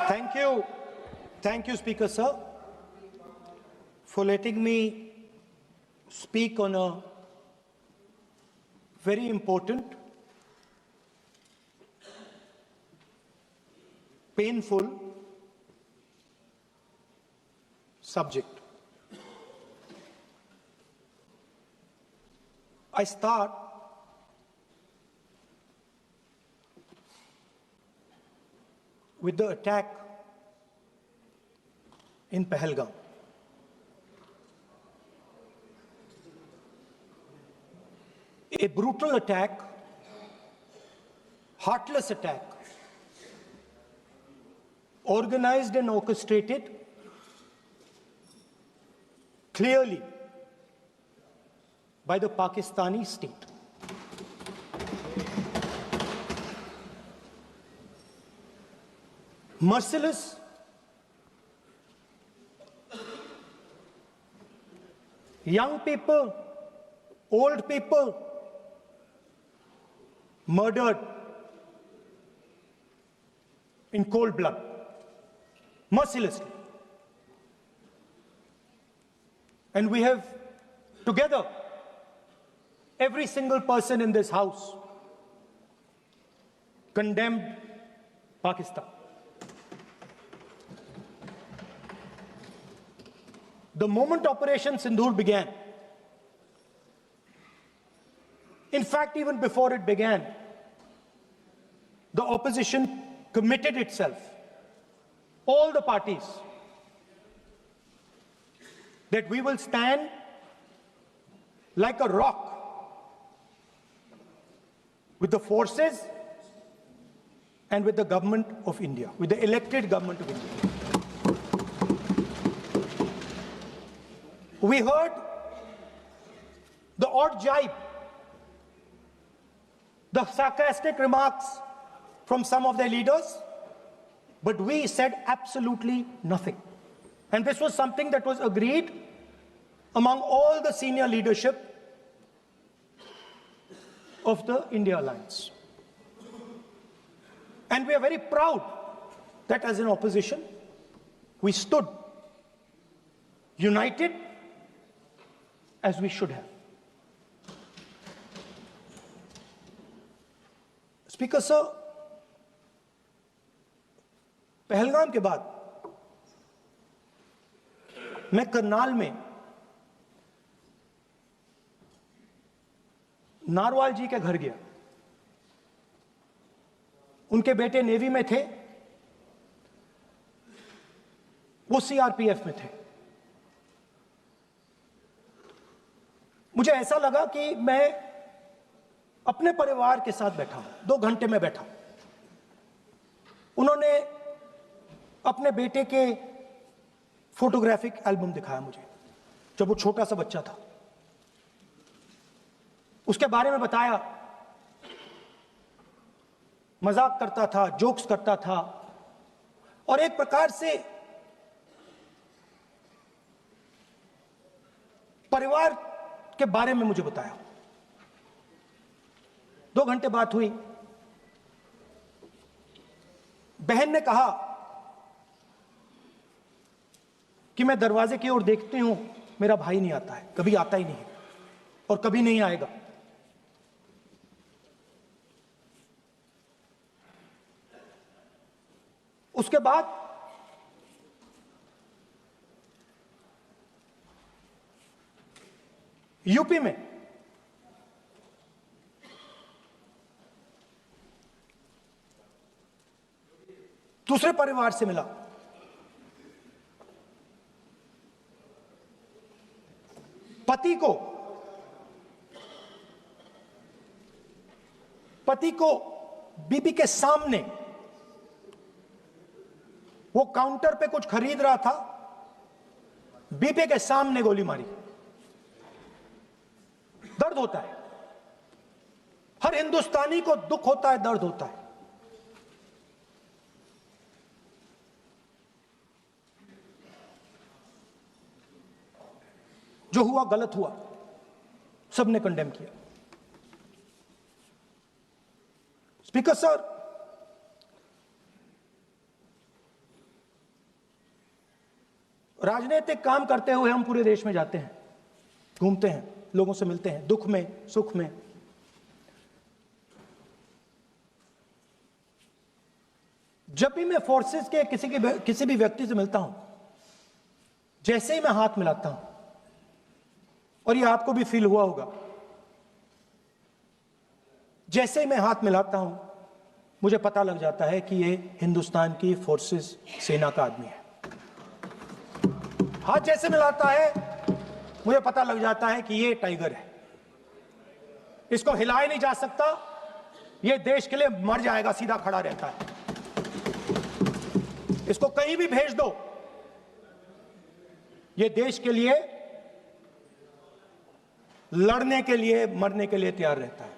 Thank you. Thank you, Speaker Sir, for letting me speak on a very important, painful subject. I start with the attack in Pahalgam. A brutal attack, heartless attack, organized and orchestrated clearly by the Pakistani state. Merciless, young people, old people murdered in cold blood, mercilessly. And we have together, every single person in this house, condemned Pakistan. The moment Operation Sindoor began, in fact, even before it began, the opposition committed itself, all the parties, that we will stand like a rock with the forces and with the government of India, with the elected government of India. We heard the odd jibe, the sarcastic remarks from some of their leaders, but we said absolutely nothing. And this was something that was agreed among all the senior leadership of the India Alliance. And we are very proud that as an opposition, we stood united as we should have. Speaker Sir, Pahalgam के बाद मैं करनाल में narwhal जी के घर गया। उनके बेटे navy में थे, वो सीआरपीएफ में थे। मुझे ऐसा लगा कि मैं अपने परिवार के साथ बैठा हूं। 2 घंटे में बैठा। उन्होंने अपने बेटे के फोटोग्राफिक एल्बम दिखाया मुझे, जब वो छोटा सा बच्चा था। उसके बारे में बताया, मजाक करता था, जोक्स करता था, और एक प्रकार से परिवार के बारे में मुझे बताया। 2 घंटे बात हुई। बहन ने कहा कि मैं दरवाजे की ओर देखती हूं, मेरा भाई नहीं आता है, कभी आता ही नहीं है और कभी नहीं आएगा। उसके बाद यूपी में दूसरे परिवार से मिला। पति को बीबी के सामने, वो काउंटर पे कुछ खरीद रहा था, बीबी के सामने गोली मारी। दर्द होता है, हर हिंदुस्तानी को दुख होता है, दर्द होता है। जो हुआ गलत हुआ, सबने कंडेम किया। स्पीकर सर, राजनीतिक काम करते हुए हम पूरे देश में जाते हैं, घूमते हैं, लोगों से मिलते हैं, दुख में, सुख में। जब भी मैं फोर्सेस के किसी भी व्यक्ति से मिलता हूं, जैसे ही मैं हाथ मिलाता हूं, और ये आपको भी फील हुआ होगा, जैसे ही मैं हाथ मिलाता हूं मुझे पता लग जाता है कि ये हिंदुस्तान की फोर्सेस सेना का आदमी है। हाथ जैसे मिलाता है मुझे पता लग जाता है कि ये टाइगर है, इसको हिलाया नहीं जा सकता, ये देश के लिए मर जाएगा, सीधा खड़ा रहता है, इसको कहीं भी भेज दो, ये देश के लिए लड़ने के लिए, मरने के लिए तैयार रहता है।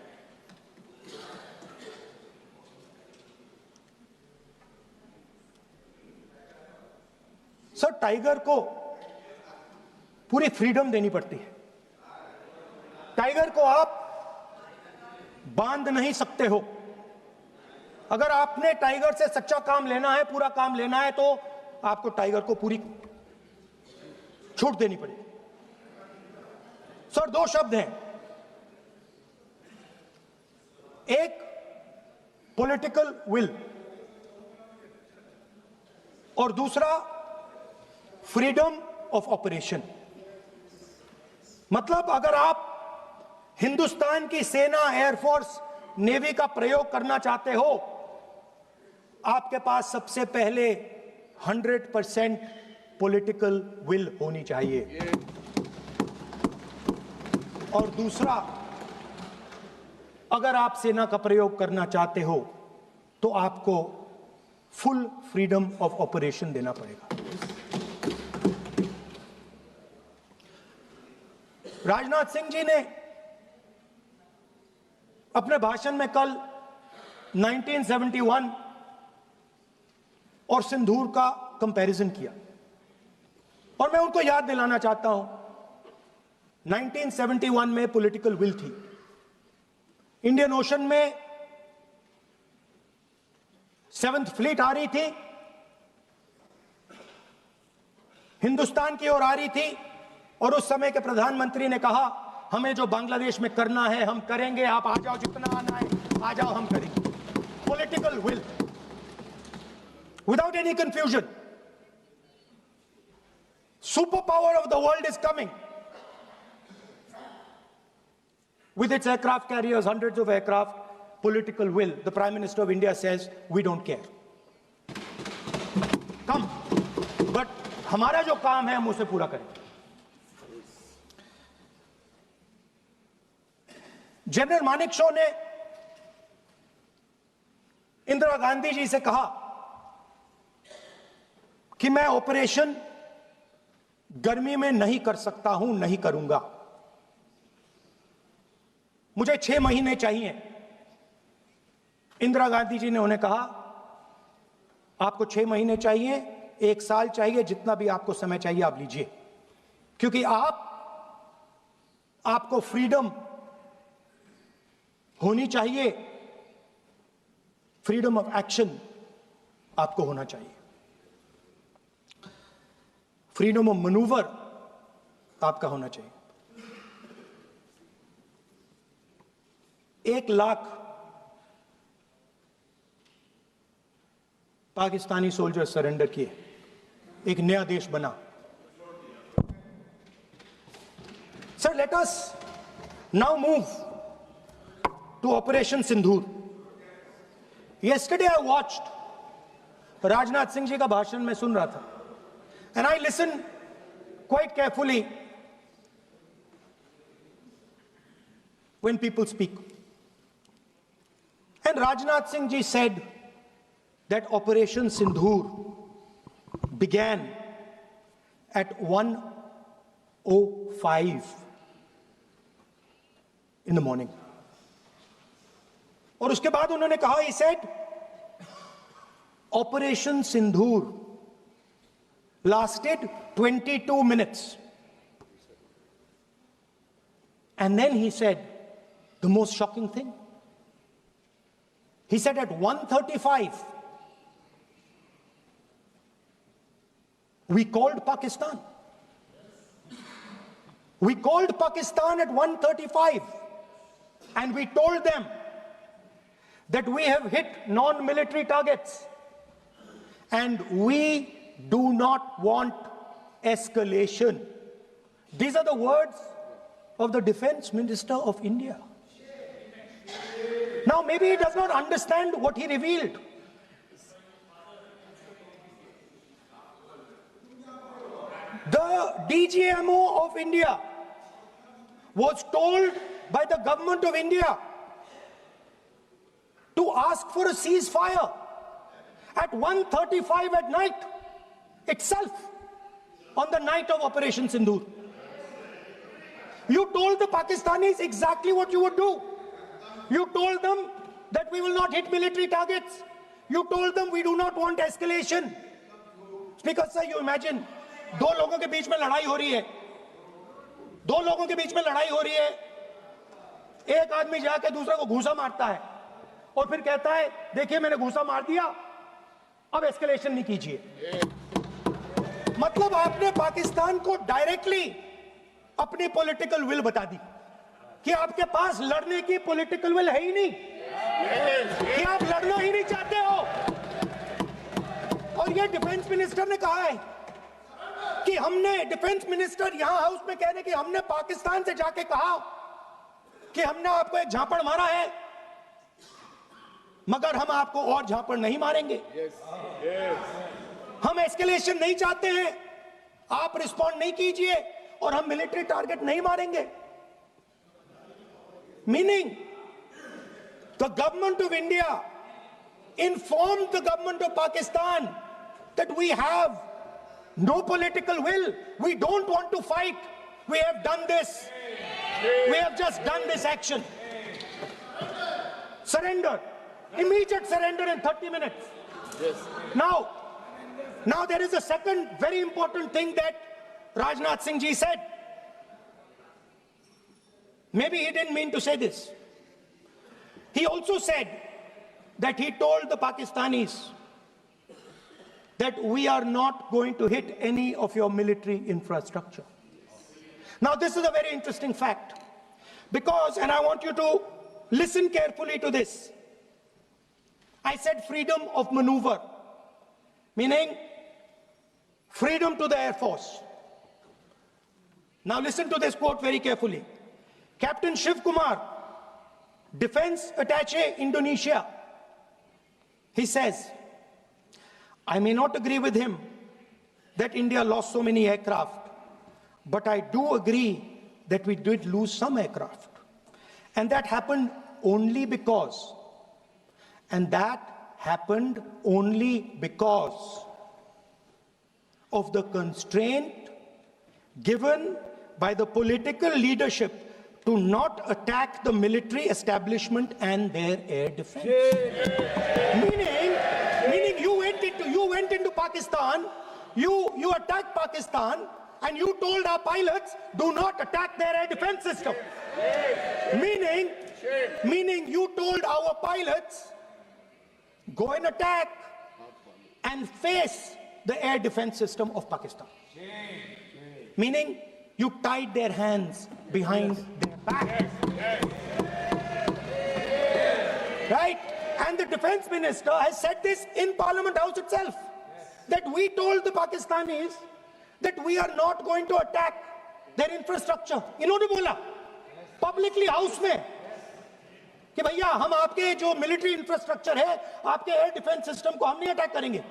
सर, टाइगर को पूरी फ्रीडम देनी पड़ती है। टाइगर को आप बांध नहीं सकते हो। अगर आपने टाइगर से सच्चा काम लेना है, पूरा काम लेना है, तो आपको टाइगर को पूरी छूट देनी पड़ेगी। सर, दो शब्द हैं, एक पॉलिटिकल विल और दूसरा फ्रीडम ऑफ ऑपरेशन। मतलब अगर आप हिंदुस्तान की सेना, एयरफोर्स, नेवी का प्रयोग करना चाहते हो, आपके पास सबसे पहले 100% पॉलिटिकल विल होनी चाहिए, और दूसरा, अगर आप सेना का प्रयोग करना चाहते हो तो आपको फुल फ्रीडम ऑफ ऑपरेशन देना पड़ेगा। राजनाथ सिंह जी ने अपने भाषण में कल 1971 और सिंदूर का कंपैरिजन किया, और मैं उनको याद दिलाना चाहता हूं, 1971 में पॉलिटिकल विल थी, इंडियन ओशन में 7th फ्लीट आ रही थी, हिंदुस्तान की ओर आ रही थी, और उस समय के प्रधानमंत्री ने कहा, हमें जो बांग्लादेश में करना है हम करेंगे, आप आ जाओ, जितना आना है आ जाओ, हम करेंगे। Political will, without any confusion. Super power of the world is coming with its aircraft carriers, hundreds of aircraft, political will. The Prime Minister of India says, we don't care. Come. But हमारा जो काम है हम उसे पूरा करेंगे। General Manekshaw ने इंदिरा गांधी जी से कहा कि मैं ऑपरेशन गर्मी में नहीं कर सकता हूं, नहीं करूंगा, मुझे 6 महीने चाहिए। इंदिरा गांधी जी ने उन्हें कहा, आपको 6 महीने चाहिए, 1 साल चाहिए, जितना भी आपको समय चाहिए आप लीजिए, क्योंकि आपको फ्रीडम होनी चाहिए, फ्रीडम ऑफ एक्शन आपको होना चाहिए, फ्रीडम ऑफ मैनूवर आपका होना चाहिए। 1 लाख पाकिस्तानी सोल्जर सरेंडर किए, एक नया देश बना। Sir, let us now move to operation Sindoor. Yesterday I watched, Rajnath Singh ji का भाषण मैं सुन रहा था, and I listen quite carefully when people speak. And Rajnath Singh ji said that Operation Sindoor began at 1:05 in the morning. और उसके बाद उन्होंने कहा, he said, Operation Sindoor lasted 22 minutes. And then he said the most shocking thing. He said at 1:35, We called Pakistan. We called Pakistan at 1:35 and we told them that we have hit non-military targets and we do not want escalation. These are the words of the Defense Minister of India. Now, maybe he does not understand what he revealed. The DGMO of India was told by the government of India to ask for a ceasefire at 1:35 at night itself, on the night of Operation Sindoor. You told the Pakistanis exactly what you would do. You told them that we will not hit military targets. You told them we do not want escalation. Speaker sir, you imagine, दो लोगों के बीच में लड़ाई हो रही है, दो लोगों के बीच में लड़ाई हो रही है, एक आदमी जाके दूसरे को घूंसा मारता है और फिर कहता है देखिए मैंने घूंसा मार दिया, अब एस्केलेशन नहीं कीजिए। मतलब आपने पाकिस्तान को डायरेक्टली अपनी पॉलिटिकल विल बता दी कि आपके पास लड़ने की पॉलिटिकल विल है ही नहीं, कि आप लड़ना ही नहीं चाहते हो। और ये डिफेंस मिनिस्टर ने कहा है कि हमने, डिफेंस मिनिस्टर यहां हाउस में कह रहे कि हमने पाकिस्तान से जाके कहा कि हमने आपको एक झापड़ मारा है मगर हम आपको और झापड़ नहीं मारेंगे। हम एस्केलेशन नहीं चाहते हैं, आप रिस्पॉन्ड नहीं कीजिए और हम मिलिट्री टारगेट नहीं मारेंगे। Meaning the government of India informed the government of Pakistan that we have no political will, we don't want to fight, we have done this, we have just done this action. Surrender, immediate surrender in 30 minutes. Yes. Now there is a second very important thing that Rajnath Singh ji said. Maybe he didn't mean to say this. He also said that he told the Pakistanis that we are not going to hit any of your military infrastructure. Now this is a very interesting fact because, and I want you to listen carefully to this. I said freedom of maneuver, meaning freedom to the Air Force. Now listen to this quote very carefully. Captain Shiv Kumar, Defense Attaché, Indonesia, he says, I may not agree with him that India lost so many aircraft, but I do agree that we did lose some aircraft. And that happened only because, of the constraint given by the political leadership to not attack the military establishment and their air defense. Meaning you went into Pakistan, you attacked Pakistan, and you told our pilots, do not attack their air defense system. Meaning you told our pilots, go and attack and face the air defense system of Pakistan. Meaning you tied their hands behind their back. Right? And the defense minister has said this in Parliament House itself, that we told the Pakistanis that we are not going to attack their infrastructure. इन्होंने बोला publicly house में कि भैया हम आपके जो military infrastructure है, आपके air defense system को हम नहीं attack करेंगे,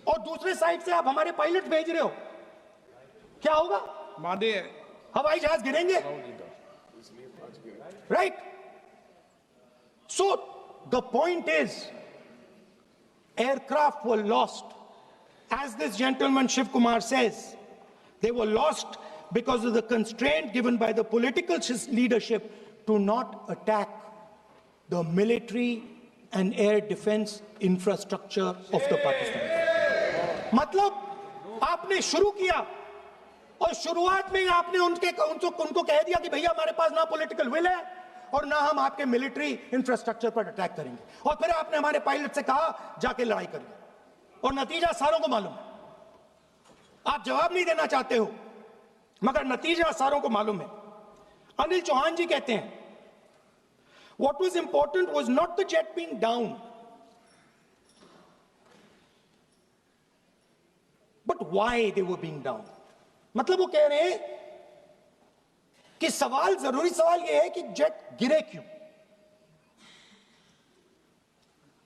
और दूसरे साइड से आप हमारे पायलट भेज रहे हो, क्या होगा? हवाई जहाज गिरेंगे, right? So the point is, aircraft were lost. As this gentleman Shiv Kumar says, they were lost because of the constraint given by the political leadership to not attack the military and air defense infrastructure of the Pakistan. मतलब आपने शुरू किया और शुरुआत में आपने उनको कह दिया कि भैया हमारे पास ना पॉलिटिकल विल है और ना हम आपके मिलिट्री इंफ्रास्ट्रक्चर पर अटैक करेंगे, और फिर आपने हमारे पायलट से कहा जाके लड़ाई करिए, और नतीजा सारों को मालूम है। आप जवाब नहीं देना चाहते हो, मगर नतीजा सारों को मालूम है। अनिल चौहान जी कहते हैं, what was important was not the jet being down, but why they were being down. मतलब वो कह रहे हैं कि सवाल, जरूरी सवाल ये है कि जेट गिरे क्यों।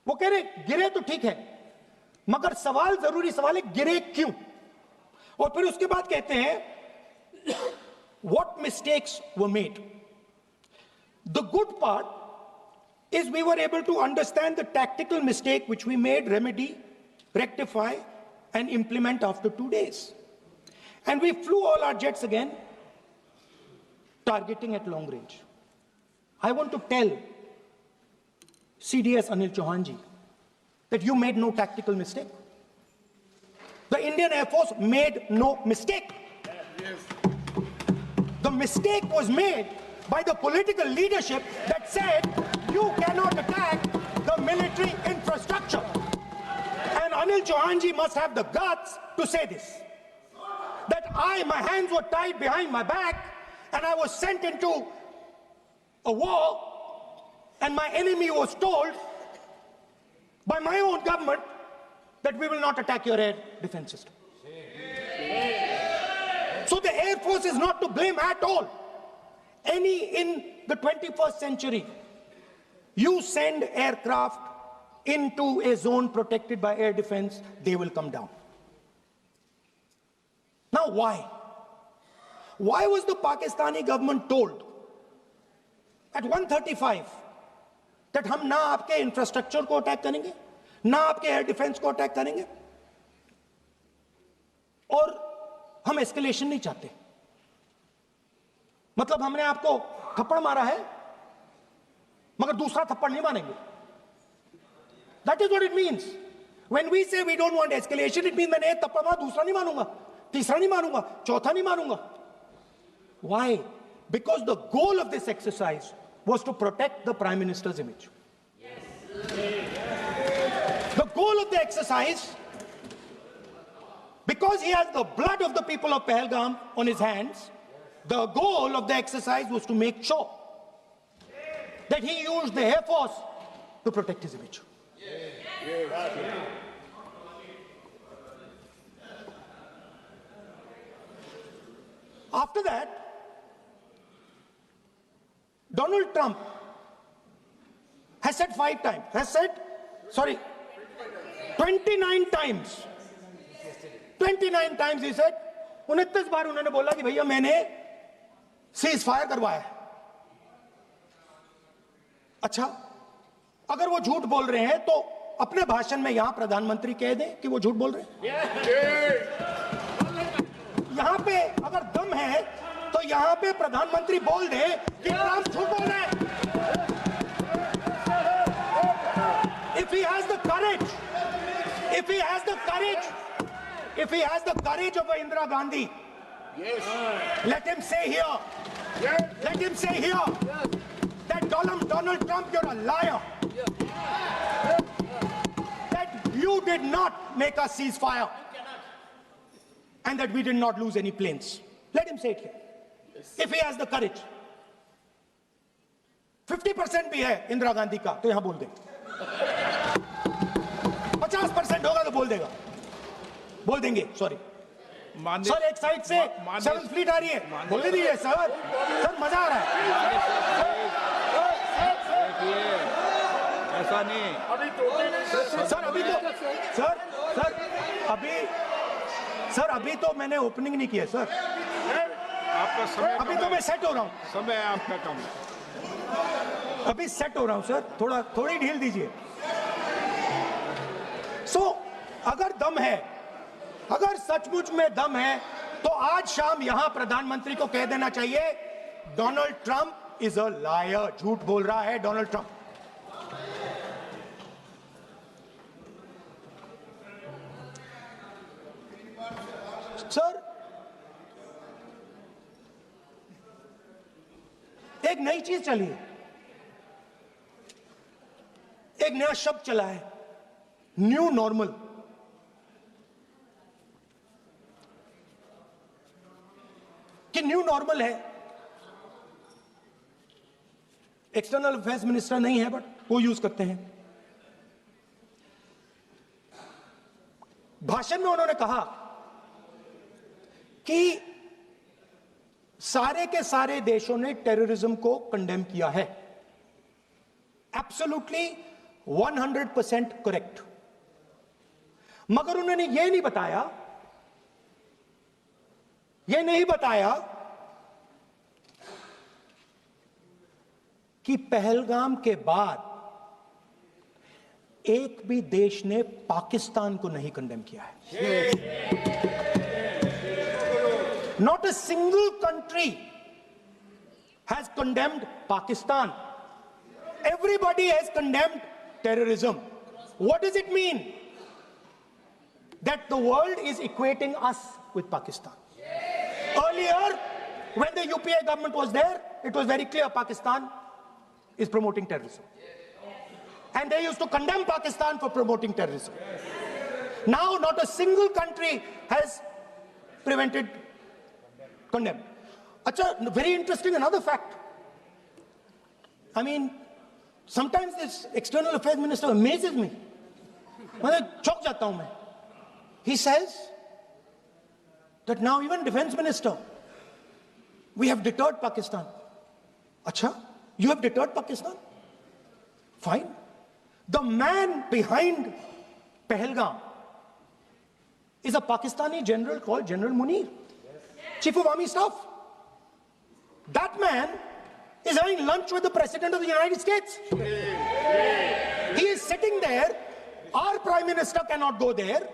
वो कह रहे गिरे तो ठीक है, मगर सवाल, जरूरी सवाल है गिरे क्यों। और फिर उसके बाद कहते हैं what mistakes were made. The good part is we were able to understand the tactical mistake which we made, remedy, rectify and implement after 2 days. And we flew all our jets again, targeting at long range. I want to tell CDS Anil Chauhan ji that you made no tactical mistake. The Indian Air Force made no mistake. The mistake was made by the political leadership that said you cannot attack the military infrastructure. And Anil Chauhan ji must have the guts to say this. That my hands were tied behind my back and I was sent into a war and my enemy was told by my own government that we will not attack your air defense system. So the Air Force is not to blame at all. In the 21st century, you send aircraft into a zone protected by air defense, they will come down. Now why? Why was the Pakistani government told at 1:35 that हम ना आपके infrastructure को attack करेंगे, ना आपके air defence को attack करेंगे, और हम एस्केलेशन नहीं चाहते? मतलब हमने आपको थप्पड़ मारा है मगर दूसरा थप्पड़ नहीं मारेंगे. That is what it means. When we say we don't want escalation, it means मैंने एक थप्पड़ मारा, दूसरा नहीं मारूंगा, तीसरा नहीं मारूंगा, चौथा नहीं मारूंगा. Why? Because the goal of this exercise was to protect the Prime Minister's image. The goal of the exercise, because he has the blood of the people of Pahalgam on his hands, the goal of the exercise was to make sure that he used the Air Force to protect his image. After that, Donald Trump has said 29 times. 29 times he said, 29 बार उन्होंने बोला कि भैया मैंने cease fire करवाया है. अच्छा, अगर वो झूठ बोल रहे हैं तो अपने भाषण में यहां प्रधानमंत्री कह दें कि वो झूठ बोल रहे हैं. यहां पे अगर दम है तो यहां पे प्रधानमंत्री बोल दे कि ट्रंप झूठ बोल रहे हैं. If he has the courage, if he has the courage of Indira Gandhi, let him say here, that Donald Trump, you're a liar. That you did not make us ceasefire and that we did not lose any planes. Let him say it here. If he has the courage. 50% भी है इंदिरा गांधी का तो यहां बोल दे. 50% होगा तो बोल देगा, बोल देंगे. सॉरी सर, एक साइड से 7th फ्लीट आ रही है, बोल दीजिए सर. सर मजा आ रहा है. ऐसा नहीं सर. अभी तो मैंने ओपनिंग नहीं किया सर. आपका समय, अभी तो मैं सेट हो रहा हूँ. समय आपका कम. अभी सेट हो रहा हूं सर, थोड़ी ढील दीजिए. अगर दम है, अगर सचमुच में दम है तो आज शाम यहां प्रधानमंत्री को कह देना चाहिए Donald Trump is a liar. झूठ बोल रहा है डोनाल्ड ट्रंप. सर, एक नई चीज चली है, एक नया शब्द चला है, न्यू नॉर्मल. कि न्यू नॉर्मल है। एक्सटर्नल अफेयर्स मिनिस्टर नहीं है, बट वो यूज करते हैं। भाषण में उन्होंने कहा कि सारे के सारे देशों ने टेररिज्म को कंडेम किया है। Absolutely 100% correct. मगर उन्होंने यह नहीं बताया कि पहलगाम के बाद एक भी देश ने पाकिस्तान को नहीं कंडेम किया है। Not a single country has condemned Pakistan. Everybody has condemned terrorism. What does it mean? That the world is equating us with Pakistan. Earlier, when the UPA government was there, it was very clear Pakistan is promoting terrorism. And they used to condemn Pakistan for promoting terrorism. Now, not a single country has condemned. Acha, very interesting, another fact. I mean, sometimes this external affairs minister amazes me. चौंक जाता हूं मैं. He says that now even defense minister, we have deterred Pakistan. Acha, you have deterred Pakistan? Fine. The man behind Pahalgam is a Pakistani general called General Munir, Chief of Army Staff. That man is having lunch with the President of the United States. He is sitting there. Our Prime Minister cannot go there.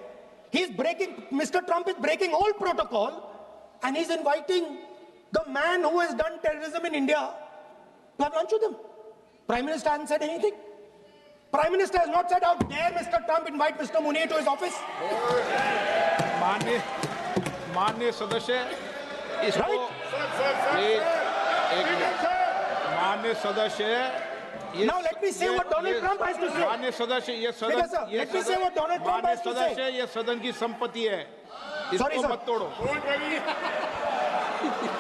Mr. Trump is breaking all protocol, and he's inviting the man who has done terrorism in India to have lunch with him. Prime Minister hasn't said anything. Prime Minister has not said, how dare Mr. Trump invite Mr. Munir to his office? माननीय सदस्य इसको माननीय सदस्य Now let me say what Donald Trump has to say. माननीय सदस्य ये सदन Let me say what Donald Trump has to say. सदस्य ये सदन की संपत्ति है, Sorry, इसको sir. मत तोड़ो.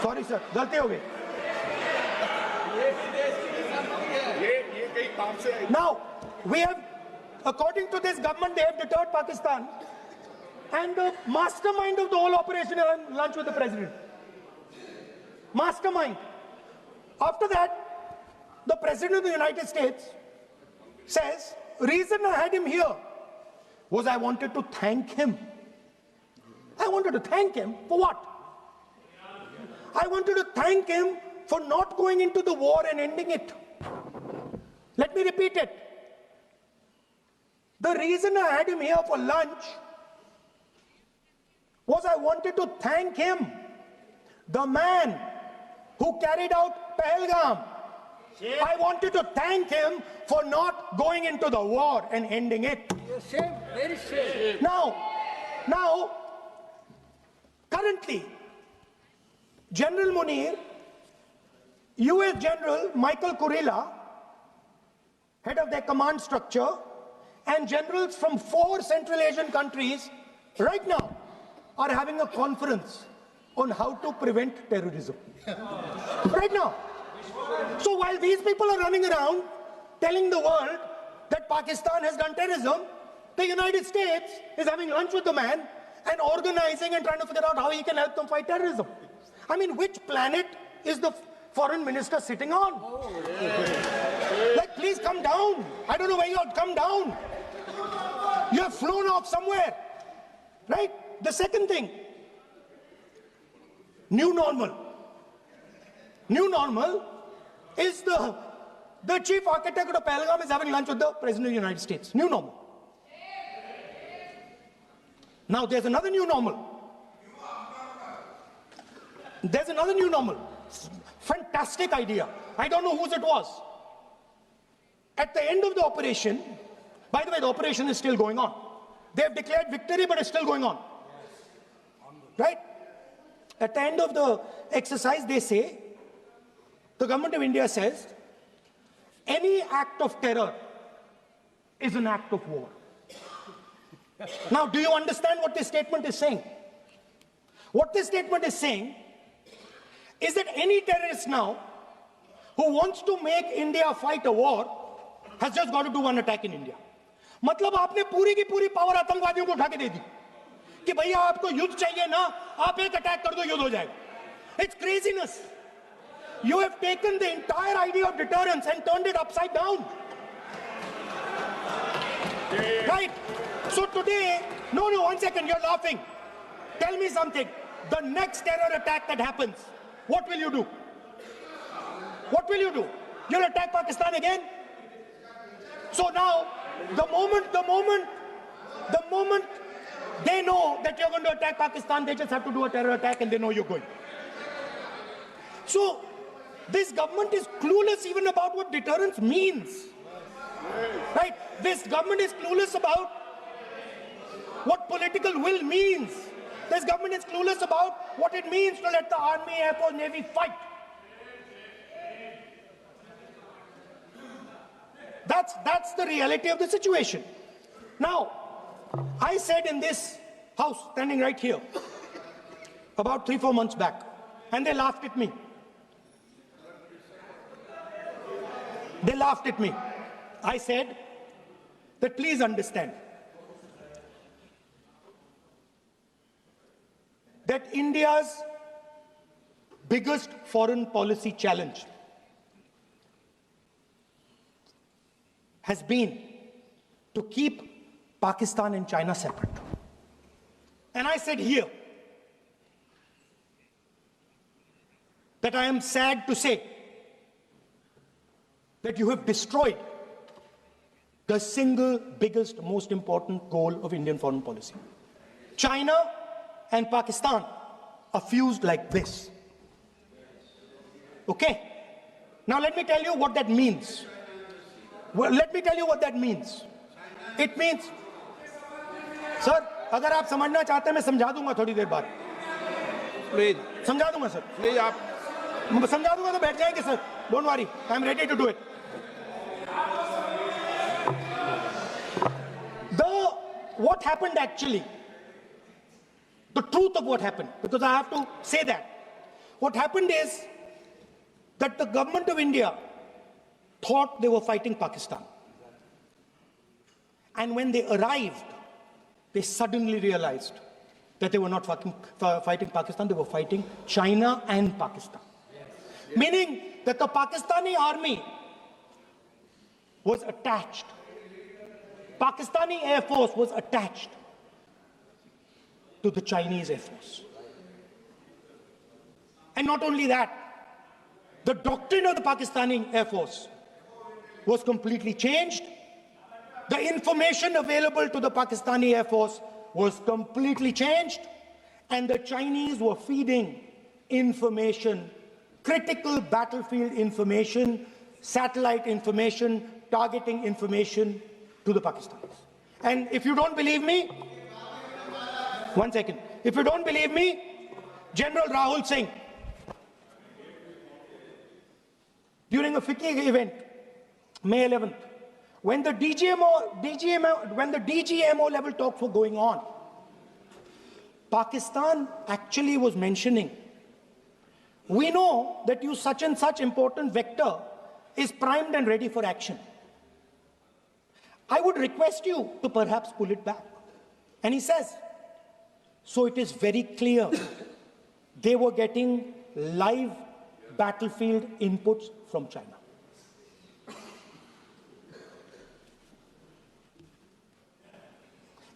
Sorry sir, गलती हो गई. Now we have, according to this government, they have deterred Pakistan, and the mastermind of the whole operation is on lunch with the president. Mastermind. After that, the President of the United States says, reason I had him here was I wanted to thank him. I wanted to thank him for what? I wanted to thank him for not going into the war and ending it. Let me repeat it. The reason I had him here for lunch was I wanted to thank him, the man who carried out Pahalgam. I wanted to thank him for not going into the war and ending it. Shame, very shame. Now, currently, General Munir, US General Michael Kurilla, head of their command structure, and generals from 4 Central Asian countries right now are having a conference on how to prevent terrorism. Right now. So while these people are running around telling the world that Pakistan has done terrorism, the United States is having lunch with the man and organizing and trying to figure out how he can help them fight terrorism. I mean, which planet is the foreign minister sitting on? Like, please come down. I don't know where you are. Come down. You have flown off somewhere. Right? The second thing, new normal. New normal is the chief architect of Pahalgam is having lunch with the President of the United States. New normal. Now there's another new normal. There's another new normal. Fantastic idea. I don't know whose it was. At the end of the operation, by the way, the operation is still going on. They have declared victory, but it's still going on. Right? At the end of the exercise, they say, the government of India says, any act of terror is an act of war. Now, do you understand what this statement is saying? What this statement is saying is that any terrorist now who wants to make India fight a war has just got to do one attack in India. मतलब आपने पूरी की पूरी power आतंकवादियों को उठा के दे दी कि भैया आपको युद्ध चाहिए ना, आप एक अटैक कर दो, युद्ध हो जाएगा. It's craziness. You have taken the entire idea of deterrence and turned it upside down. Right? So today, no, one second, you're laughing. Tell me something. The next terror attack that happens, what will you do? What will you do? You'll attack Pakistan again? So now, the moment they know that you're going to attack Pakistan, they just have to do a terror attack and they know you're going. So, this government is clueless even about what deterrence means. Right? This government is clueless about what political will means. This government is clueless about what it means to let the Army, Air Force, Navy fight. That's the reality of the situation. Now, I said in this house, standing right here, about 3-4 months back, and they laughed at me. They laughed at me. I said that please understand that India's biggest foreign policy challenge has been to keep Pakistan and China separate. And I said here that I am sad to say that you have destroyed the single biggest, most important goal of Indian foreign policy. China and Pakistan are fused like this. Okay? Now let me tell you what that means. Well, let me tell you what that means. It means, sir, अगर आप समझना चाहते हैं मैं समझा दूंगा थोड़ी देर बाद. प्लीज समझा दूंगा सर. प्लीज आप समझा दूंगा तो बैठ जाएंगे sir. Don't worry, I'm ready to do it. What happened actually, the truth of what happened, because I have to say that. What happened is that the government of India thought they were fighting Pakistan. And when they arrived, they suddenly realized that they were not fighting Pakistan, they were fighting China and Pakistan. Meaning that the Pakistani army was attached. Pakistani Air Force was attached to the Chinese Air Force. And not only that, the doctrine of the Pakistani Air Force was completely changed. The information available to the Pakistani Air Force was completely changed. And the Chinese were feeding information, critical battlefield information, satellite information, targeting information to the Pakistanis. And if you don't believe me, one second. If you don't believe me, General Rahul Singh, during a FICCI event, May 11th, when the DGMO level talks were going on, Pakistan actually was mentioning, we know that you such and such important vector is primed and ready for action. I would request you to perhaps pull it back. And he says, so it is very clear they were getting live battlefield inputs from China.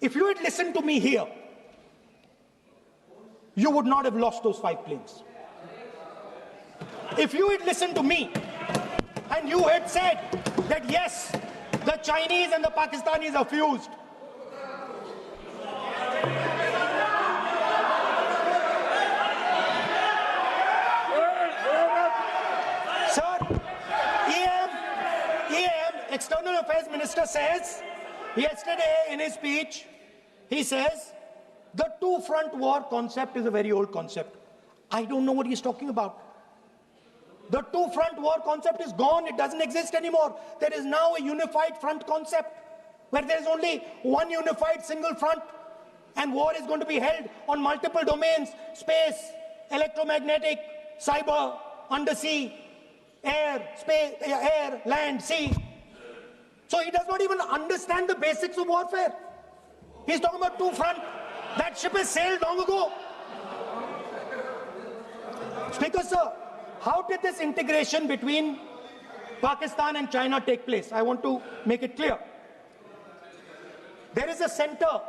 If you had listened to me here, you would not have lost those 5 planes. If you had listened to me and you had said that yes, the Chinese and the Pakistanis are fused, sir, EM, External Affairs Minister says yesterday in his speech, he says the two-front war concept is a very old concept. I don't know what he's talking about. The two-front war concept is gone. It doesn't exist anymore. There is now a unified front concept where there is only one unified single front, and war is going to be held on multiple domains: space, electromagnetic, cyber, undersea, air, space, air, land, sea. So he does not even understand the basics of warfare. He's talking about two front. That ship has sailed long ago. Speaker, sir, how did this integration between Pakistan and China take place? I want to make it clear. There is a center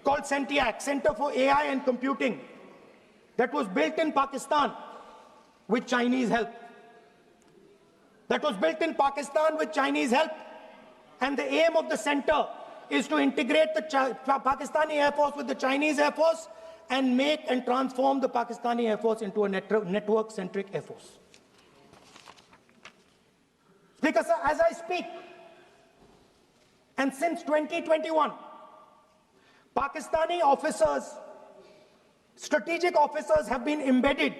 called CENTIAC, Center for AI and Computing, that was built in Pakistan with Chinese help. That was built in Pakistan with Chinese help. And the aim of the center is to integrate the Pakistani Air Force with the Chinese Air Force and make and transform the Pakistani Air Force into a network-centric Air Force. Speaker, sir, as I speak, and since 2021, Pakistani officers, strategic officers have been embedded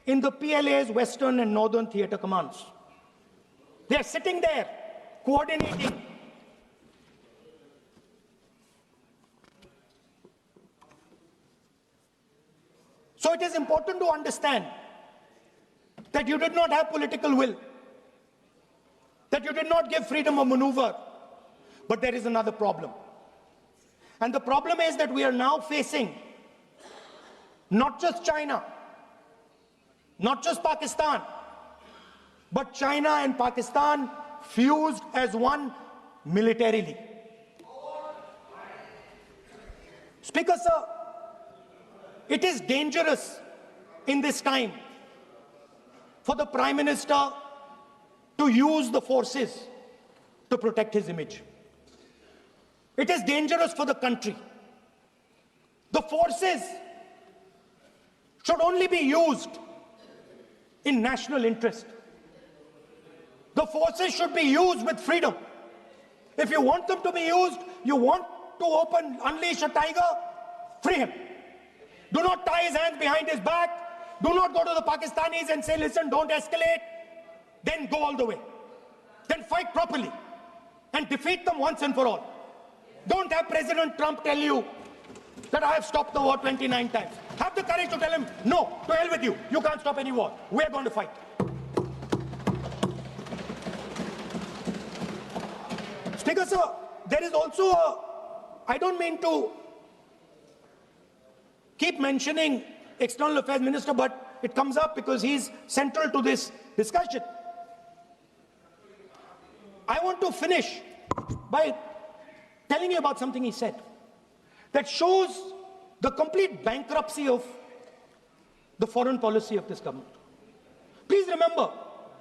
in the PLA's Western and Northern Theatre Commands. They are sitting there, coordinating. So it is important to understand that you did not have political will, that you did not give freedom of maneuver, but there is another problem. And the problem is that we are now facing not just China, not just Pakistan, but China and Pakistan fused as one militarily. Speaker, sir, it is dangerous in this time for the Prime Minister to use the forces to protect his image. It is dangerous for the country. The forces should only be used in national interest. The forces should be used with freedom. If you want them to be used, you want to unleash a tiger, free him. Do not tie his hands behind his back. Do not go to the Pakistanis and say, listen, don't escalate. Then go all the way. Then fight properly and defeat them once and for all. Don't have President Trump tell you that I have stopped the war 29 times. Have the courage to tell him, no, to hell with you. You can't stop any war. We're going to fight. Speaker, sir, there is also I don't mean to keep mentioning External Affairs Minister, but it comes up because he's central to this discussion. I want to finish by telling you about something he said that shows the complete bankruptcy of the foreign policy of this government. Please remember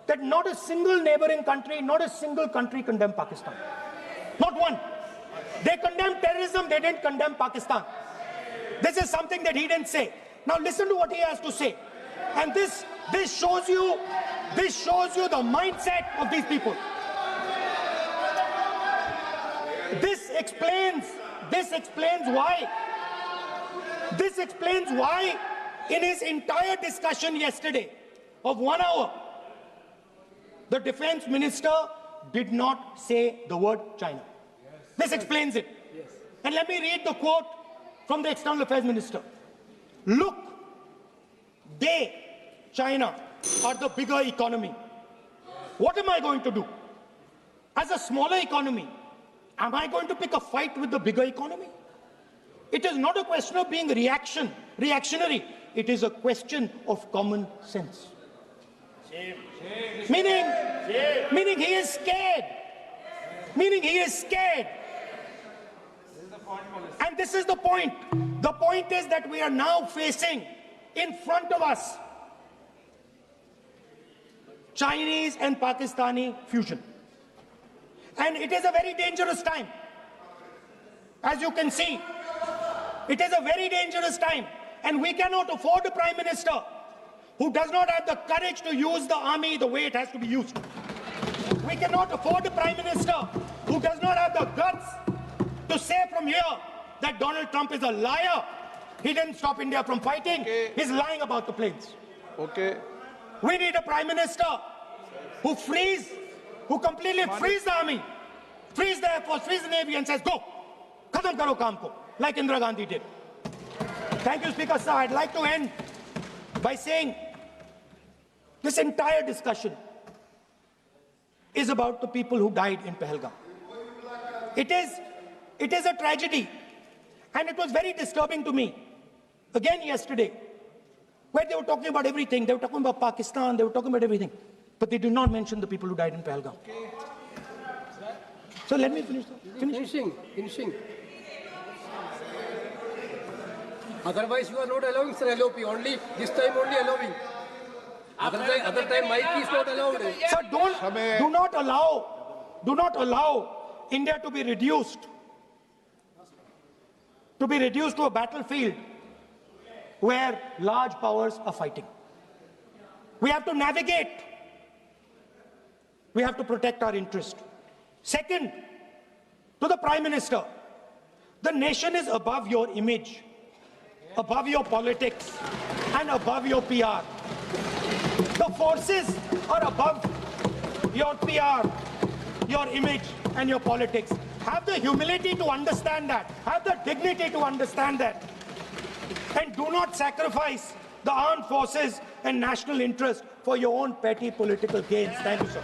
that not a single neighboring country, not a single country condemned Pakistan. Not one. They condemned terrorism, they didn't condemn Pakistan. This is something that he didn't say. Now listen to what he has to say. And this shows you the mindset of these people. This explains why in his entire discussion yesterday of 1 hour, the defense minister did not say the word China. This explains it. And let me read the quote from the External Affairs Minister. Look, China, are the bigger economy. What am I going to do? As a smaller economy, am I going to pick a fight with the bigger economy? It is not a question of being reactionary. It is a question of common sense. Meaning he is scared. And this is the point. The point is that we are now facing in front of us Chinese and Pakistani fusion. And it is a very dangerous time. As you can see, it is a very dangerous time. And we cannot afford a Prime Minister who does not have the courage to use the army the way it has to be used. We cannot afford a Prime Minister who does not have the guts to say from here that Donald Trump is a liar. He didn't stop India from fighting. Okay. He's lying about the planes. Okay. We need a Prime Minister who completely frees the army, frees the Air Force, frees the Navy and says, go, khatam karo kaam ko, like Indira Gandhi did. Thank you, Speaker, sir. I'd like to end by saying This entire discussion is about the people who died in Pahalgam. It is a tragedy. And it was very disturbing to me, again yesterday, where they were talking about everything. They were talking about Pakistan, they were talking about everything. But they did not mention the people who died in Pahalgam. So let me finish. Finishing. Otherwise, you are not allowing, sir, LOP. Only this time, only allowing. Other time, mic is not allowed. Sir, do not allow India to be reduced to a battlefield where large powers are fighting. We have to navigate. We have to protect our interest. Second, to the Prime Minister, the nation is above your image, above your politics, and above your PR. The forces are above your PR, your image, and your politics. Have the humility to understand that. Have the dignity to understand that. And do not sacrifice the armed forces and national interest for your own petty political gains. Thank you, sir.